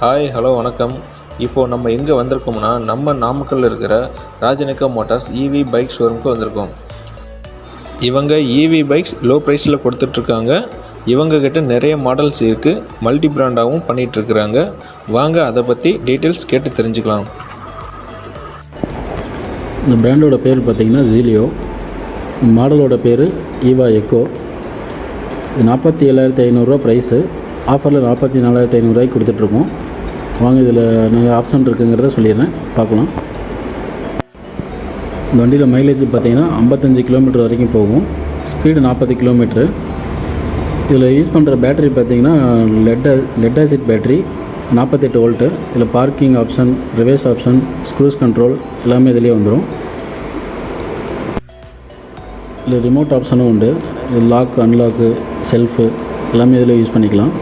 Hi hello வணக்கம். இப்போது நம்ம எங்கே வந்திருக்கோம்னா நம்ம நாமக்கல்லில் இருக்கிற ராஜனிகா மோட்டார்ஸ் இவி பைக் ஷோரூமுக்கு வந்திருக்கோம். இவங்க இவி பைக்ஸ் லோ ப்ரைஸில் கொடுத்துட்ருக்காங்க. இவங்கக்கிட்ட நிறைய மாடல்ஸ் இருக்குது, மல்டி பிராண்டாகவும் பண்ணிகிட்ருக்குறாங்க. வாங்க அதை பற்றி டீட்டெயில்ஸ் கேட்டு தெரிஞ்சுக்கலாம். இந்த பிராண்டோட பேர் பார்த்திங்கன்னா ஜீலியோ. மாடலோட பேர் ஈவா எக்கோ. 47,500 ப்ரைஸு. ஆஃபரில் 44,500 கொடுத்துட்ருக்கோம். வாங்க இதில் நிறைய ஆப்ஷன் இருக்குங்கிறத சொல்லிடுறேன், பார்க்கலாம். இந்த வண்டியில் மைலேஜ் பார்த்திங்கன்னா 55 கிலோமீட்டர் வரைக்கும் போகும். Speed 40 kilometre. இதில் யூஸ் பண்ணுற பேட்டரி பார்த்திங்கன்னா லெட் ஆசிட் பேட்டரி, 48 வோல்ட்டு. இதில் parking option, reverse option, cruise control எல்லாமே இதிலே வந்துடும். இதில் ரிமோட் ஆப்ஷனும் உண்டு. லாக், அன்லாக்கு, செல்ஃபு எல்லாமே இதில் யூஸ் பண்ணிக்கலாம்.